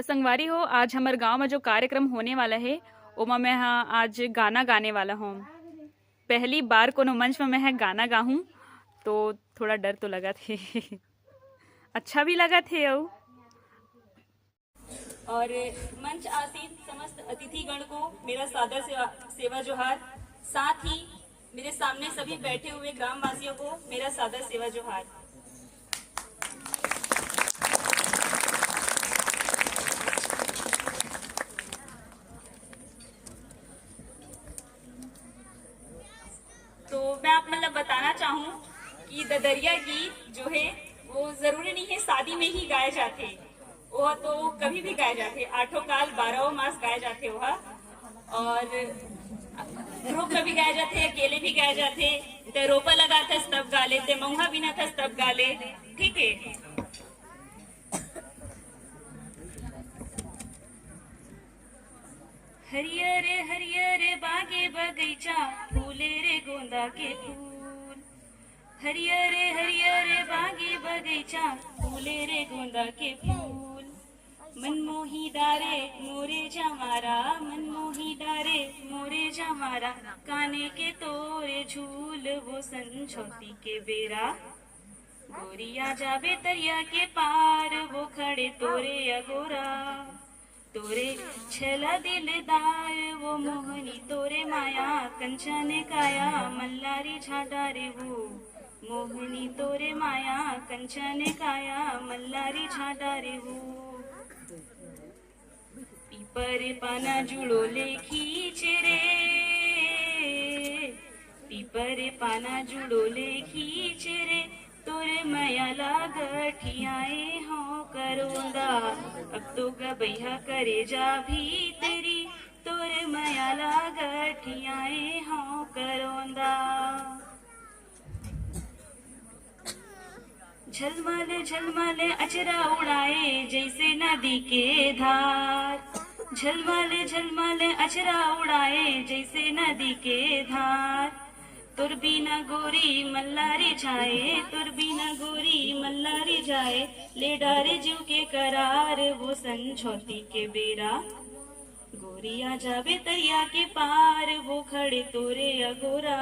तो संगवारी हो, आज हमारे गांव में जो कार्यक्रम होने वाला है ओमा मैं हाँ आज गाना गाने वाला हूँ। पहली बार कोनो मंच में मैं गाना गाहूँ तो थोड़ा डर तो लगा थे अच्छा भी लगा थे। और मंच आसीन समस्त अतिथिगण को मेरा सादर सेवा जोहार। साथ ही मेरे सामने सभी बैठे हुए ग्रामवासियों को मेरा सादर सेवा जोहार। तो मैं आप मतलब बताना चाहूँ कि ददरिया गीत जो है वो जरूरी नहीं है शादी में ही गाए जाते, वो तो कभी भी गाए जाते, आठों काल 12 मास गाए जाते वह। और ग्रुप में भी गाए जाते, अकेले भी गाए जाते, ते रोपा लगा था तब गा ले, ते मऊहा बिना था तब गा ले। ठीक है। हरियर हरियर बागे बगीचा फूले रे गोंदा के फूल। हरियर हरियर बागे बगीचा फूले रे गोंदा के फूल। मनमोही डारे मोरे जमारा, मनमोही डारे मोरे जमारा, काने के तोरे झूल वो संछौती के बेरा। गोरिया जाबे तरिया के पार वो खड़े तोरे अगोरा। तोरे छला दिलदार वो मोहनी तोरे माया, कंचन काया मल्लारी झाडा रे वो। मोहनी तोरे माया कंचन काया मल्लारी झाडा रे वो। पीपर पाना जुड़ो ले खींचे रे, पीपर पाना जुड़ो ले खींचे रे, तोरे माया लागठियाए हो करोंदा। अब तो गबैया करे जा भीतरी, तोरे माया लागठियाए हो करोंदा। झलमल झलमल अचरा उड़ाए जैसे नदी के धार। झलमल झलमल अचरा उड़ाए जैसे नदी के धार। तुर बिना गोरी मल्लारी जाए, तुर बिना गोरी मल्लारी जाए, ले डारे जीव के करार वो संझौती के बेरा। गोरिया जावे तरिया के पार वो खड़े तोरे अगोरा।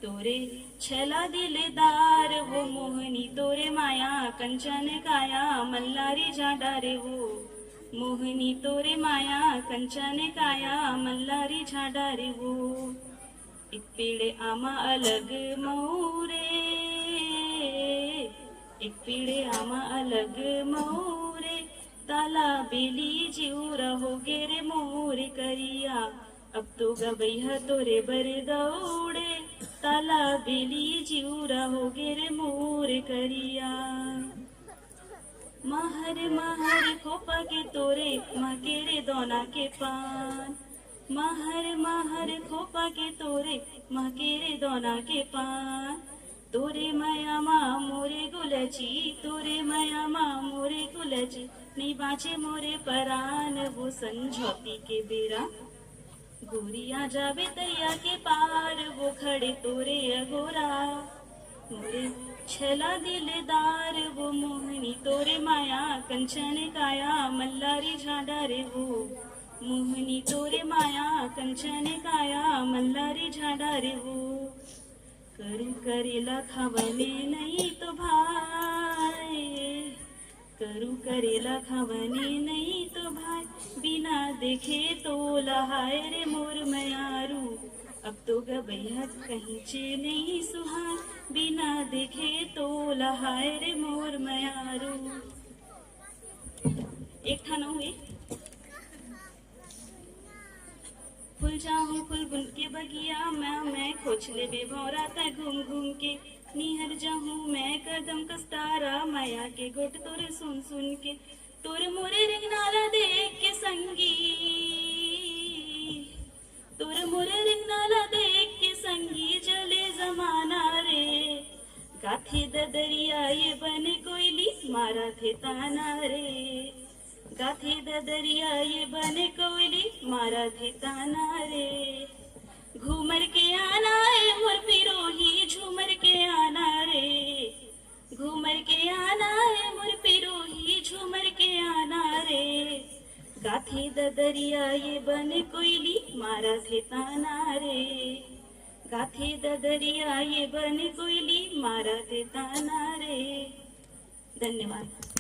तोरे छला दिलदार वो मोहनी तोरे माया, कंचन काया मल्लारी झाडा रे वो। मोहनी तोरे माया कंचन काया मल्लारी झाडा रे वो। एक पीड़े आमा अलग मोरे, एक पीड़े आमा अलग मोरे, ताला बेली जीव रहोगे रे मोरे करिया। अब तो गबैया तोरे बर दौड़े, ताला बेली जीव रहोगे रे मोरे करिया। महर महर खोपा के तोरे मके रे दोना के पान। महर महर खोपा के तोरे महके रे दोना के पान। तोरे माया माँ मोरे गुलची, तोरे माया माँ मोरे गुलची, नहीं बाँचे मोरे परान वो संझौती के बेरा। गोरिया जावे तरिया के पार वो खड़े तोरे अगोरा। मोरे छला दिलदार वो मोहनी तोरे माया, कंचन काया मल्लारी झाडा रे वो। मोहनी तोरे माया कंचन काया मल्लारी झाडा रे वो। करू करेला खावने नहीं तो भाई, करू करेला खावने नहीं तो भाई, बिना देखे तो लहाय रे मोर मयारू। अब तो गबैया कहीं चे नहीं सुहाय, बिना देखे तो लहाय रे मोर मयारू। एक ठाना हुए फूल जाऊं फूल बुन के बगिया मैं खोज ले बेभौरा ता घूम घूम के। निहर जाऊं मैं कदम कस्तारा, माया के गोट तोरे सुन सुन के। तोरे मोरे रिंगनाला देख के संगी, तोरे मोरे रिंगनाला देख के संगी, चले जमाना रे। गाथे ददरिया ये बने कोयली मारा थे ताना रे। गाथे ददरिया ये बने कोयली मारा थे ताना रे। घूमर के आना है मोर पिरोही, झूमर के आना रे। घूमर के आना है मोर पिरोही, झूमर के आना रे। गाथे दरियाए बन कोयली मारा थे ताना रे, गाथे दरियाए बन कोयली मारा थे ताना रे. धन्यवाद.